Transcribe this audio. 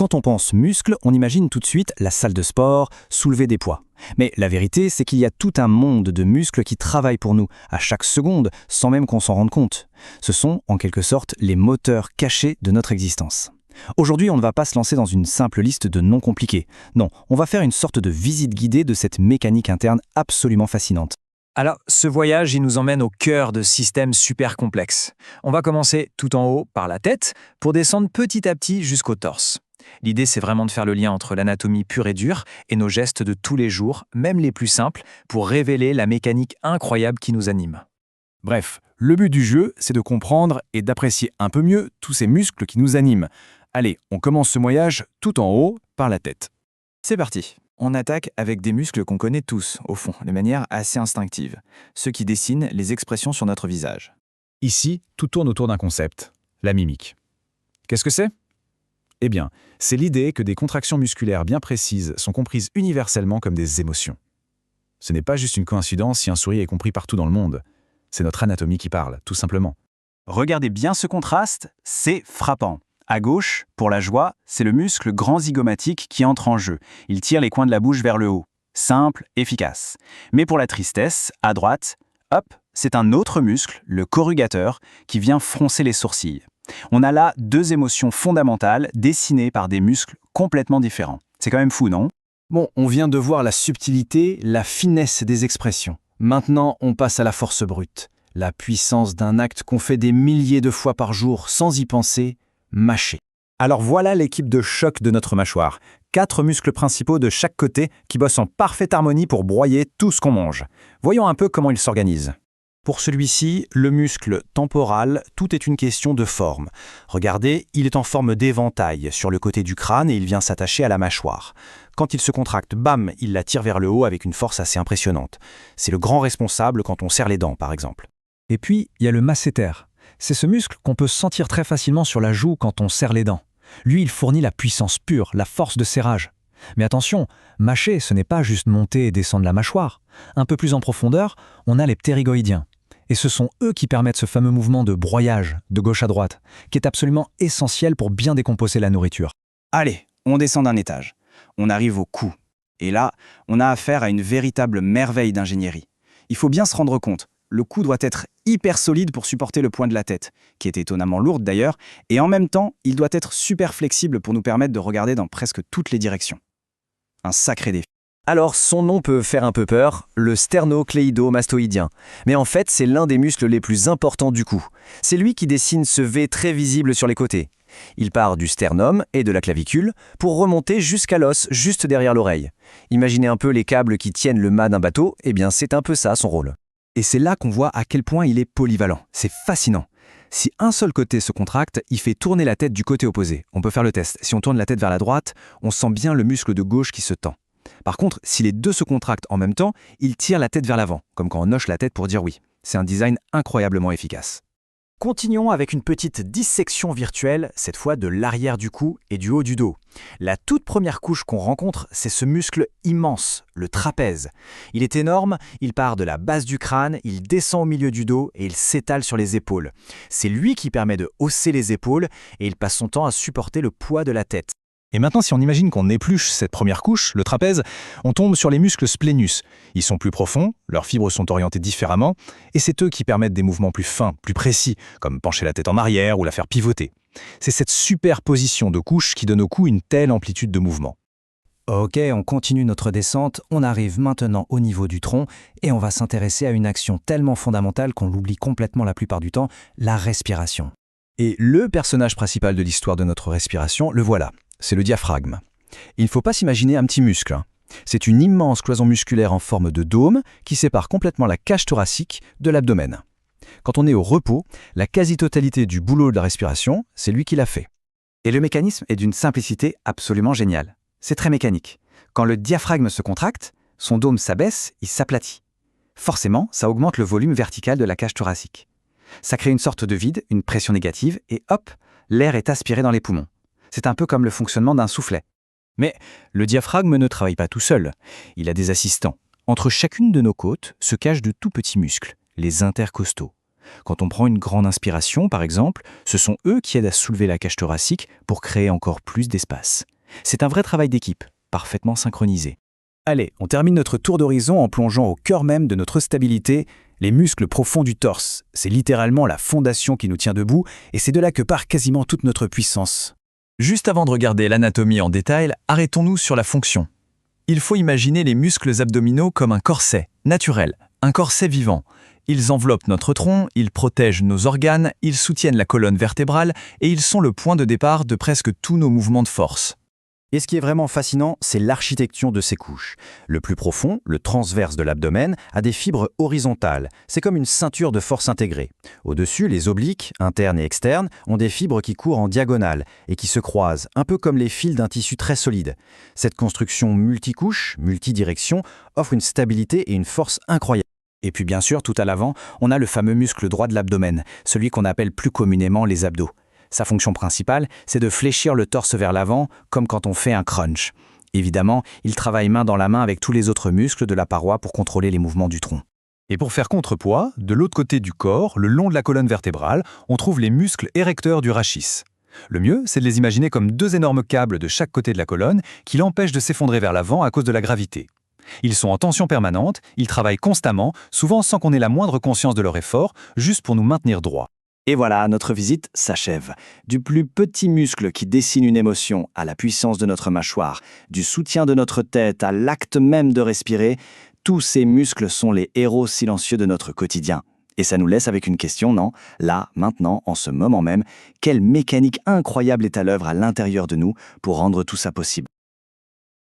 Quand on pense muscle, on imagine tout de suite la salle de sport, soulever des poids. Mais la vérité, c'est qu'il y a tout un monde de muscles qui travaillent pour nous, à chaque seconde, sans même qu'on s'en rende compte. Ce sont, en quelque sorte, les moteurs cachés de notre existence. Aujourd'hui, on ne va pas se lancer dans une simple liste de noms compliqués. Non, on va faire une sorte de visite guidée de cette mécanique interne absolument fascinante. Alors, ce voyage, il nous emmène au cœur de systèmes super complexes. On va commencer tout en haut par la tête pour descendre petit à petit jusqu'au torse. L'idée, c'est vraiment de faire le lien entre l'anatomie pure et dure et nos gestes de tous les jours, même les plus simples, pour révéler la mécanique incroyable qui nous anime. Bref, le but du jeu, c'est de comprendre et d'apprécier un peu mieux tous ces muscles qui nous animent. Allez, on commence ce voyage tout en haut par la tête. C'est parti. On attaque avec des muscles qu'on connaît tous, au fond, de manière assez instinctive, ceux qui dessinent les expressions sur notre visage. Ici, tout tourne autour d'un concept, la mimique. Qu'est-ce que c'est ? Eh bien, c'est l'idée que des contractions musculaires bien précises sont comprises universellement comme des émotions. Ce n'est pas juste une coïncidence si un sourire est compris partout dans le monde. C'est notre anatomie qui parle, tout simplement. Regardez bien ce contraste, c'est frappant. À gauche, pour la joie, c'est le muscle grand zygomatique qui entre en jeu. Il tire les coins de la bouche vers le haut. Simple, efficace. Mais pour la tristesse, à droite, hop, c'est un autre muscle, le corrugateur, qui vient froncer les sourcils. On a là deux émotions fondamentales dessinées par des muscles complètement différents. C'est quand même fou, non ? Bon, on vient de voir la subtilité, la finesse des expressions. Maintenant, on passe à la force brute. La puissance d'un acte qu'on fait des milliers de fois par jour sans y penser, mâcher. Alors voilà l'équipe de choc de notre mâchoire. 4 muscles principaux de chaque côté qui bossent en parfaite harmonie pour broyer tout ce qu'on mange. Voyons un peu comment ils s'organisent. Pour celui-ci, le muscle temporal, tout est une question de forme. Regardez, il est en forme d'éventail sur le côté du crâne et il vient s'attacher à la mâchoire. Quand il se contracte, bam, il la tire vers le haut avec une force assez impressionnante. C'est le grand responsable quand on serre les dents, par exemple. Et puis, il y a le masséter. C'est ce muscle qu'on peut sentir très facilement sur la joue quand on serre les dents. Lui, il fournit la puissance pure, la force de serrage. Mais attention, mâcher, ce n'est pas juste monter et descendre la mâchoire. Un peu plus en profondeur, on a les ptérygoïdiens. Et ce sont eux qui permettent ce fameux mouvement de broyage, de gauche à droite, qui est absolument essentiel pour bien décomposer la nourriture. Allez, on descend d'un étage. On arrive au cou. Et là, on a affaire à une véritable merveille d'ingénierie. Il faut bien se rendre compte. Le cou doit être hyper solide pour supporter le poids de la tête, qui est étonnamment lourde d'ailleurs, et en même temps, il doit être super flexible pour nous permettre de regarder dans presque toutes les directions. Un sacré défi. Alors, son nom peut faire un peu peur, le sternocléido-mastoïdien. Mais en fait, c'est l'un des muscles les plus importants du cou. C'est lui qui dessine ce V très visible sur les côtés. Il part du sternum et de la clavicule pour remonter jusqu'à l'os juste derrière l'oreille. Imaginez un peu les câbles qui tiennent le mât d'un bateau, eh bien c'est un peu ça son rôle. Et c'est là qu'on voit à quel point il est polyvalent. C'est fascinant. Si un seul côté se contracte, il fait tourner la tête du côté opposé. On peut faire le test. Si on tourne la tête vers la droite, on sent bien le muscle de gauche qui se tend. Par contre, si les deux se contractent en même temps, il tire la tête vers l'avant, comme quand on hoche la tête pour dire oui. C'est un design incroyablement efficace. Continuons avec une petite dissection virtuelle, cette fois de l'arrière du cou et du haut du dos. La toute première couche qu'on rencontre, c'est ce muscle immense, le trapèze. Il est énorme, il part de la base du crâne, il descend au milieu du dos et il s'étale sur les épaules. C'est lui qui permet de hausser les épaules et il passe son temps à supporter le poids de la tête. Et maintenant, si on imagine qu'on épluche cette première couche, le trapèze, on tombe sur les muscles splénus. Ils sont plus profonds, leurs fibres sont orientées différemment, et c'est eux qui permettent des mouvements plus fins, plus précis, comme pencher la tête en arrière ou la faire pivoter. C'est cette superposition de couches qui donne au cou une telle amplitude de mouvement. Ok, on continue notre descente, on arrive maintenant au niveau du tronc, et on va s'intéresser à une action tellement fondamentale qu'on l'oublie complètement la plupart du temps, la respiration. Et le personnage principal de l'histoire de notre respiration, le voilà. C'est le diaphragme. Il ne faut pas s'imaginer un petit muscle. C'est une immense cloison musculaire en forme de dôme qui sépare complètement la cage thoracique de l'abdomen. Quand on est au repos, la quasi-totalité du boulot de la respiration, c'est lui qui l'a fait. Et le mécanisme est d'une simplicité absolument géniale. C'est très mécanique. Quand le diaphragme se contracte, son dôme s'abaisse, il s'aplatit. Forcément, ça augmente le volume vertical de la cage thoracique. Ça crée une sorte de vide, une pression négative, et hop, l'air est aspiré dans les poumons. C'est un peu comme le fonctionnement d'un soufflet. Mais le diaphragme ne travaille pas tout seul. Il a des assistants. Entre chacune de nos côtes se cachent de tout petits muscles, les intercostaux. Quand on prend une grande inspiration, par exemple, ce sont eux qui aident à soulever la cage thoracique pour créer encore plus d'espace. C'est un vrai travail d'équipe, parfaitement synchronisé. Allez, on termine notre tour d'horizon en plongeant au cœur même de notre stabilité, les muscles profonds du torse. C'est littéralement la fondation qui nous tient debout, et c'est de là que part quasiment toute notre puissance. Juste avant de regarder l'anatomie en détail, arrêtons-nous sur la fonction. Il faut imaginer les muscles abdominaux comme un corset, naturel, un corset vivant. Ils enveloppent notre tronc, ils protègent nos organes, ils soutiennent la colonne vertébrale et ils sont le point de départ de presque tous nos mouvements de force. Et ce qui est vraiment fascinant, c'est l'architecture de ces couches. Le plus profond, le transverse de l'abdomen, a des fibres horizontales. C'est comme une ceinture de force intégrée. Au-dessus, les obliques, internes et externes, ont des fibres qui courent en diagonale et qui se croisent, un peu comme les fils d'un tissu très solide. Cette construction multicouche, multidirection, offre une stabilité et une force incroyables. Et puis bien sûr, tout à l'avant, on a le fameux muscle droit de l'abdomen, celui qu'on appelle plus communément les abdos. Sa fonction principale, c'est de fléchir le torse vers l'avant, comme quand on fait un crunch. Évidemment, il travaille main dans la main avec tous les autres muscles de la paroi pour contrôler les mouvements du tronc. Et pour faire contrepoids, de l'autre côté du corps, le long de la colonne vertébrale, on trouve les muscles érecteurs du rachis. Le mieux, c'est de les imaginer comme deux énormes câbles de chaque côté de la colonne qui l'empêchent de s'effondrer vers l'avant à cause de la gravité. Ils sont en tension permanente, ils travaillent constamment, souvent sans qu'on ait la moindre conscience de leur effort, juste pour nous maintenir droits. Et voilà, notre visite s'achève. Du plus petit muscle qui dessine une émotion à la puissance de notre mâchoire, du soutien de notre tête à l'acte même de respirer, tous ces muscles sont les héros silencieux de notre quotidien. Et ça nous laisse avec une question, non? Là, maintenant, en ce moment même, quelle mécanique incroyable est à l'œuvre à l'intérieur de nous pour rendre tout ça possible?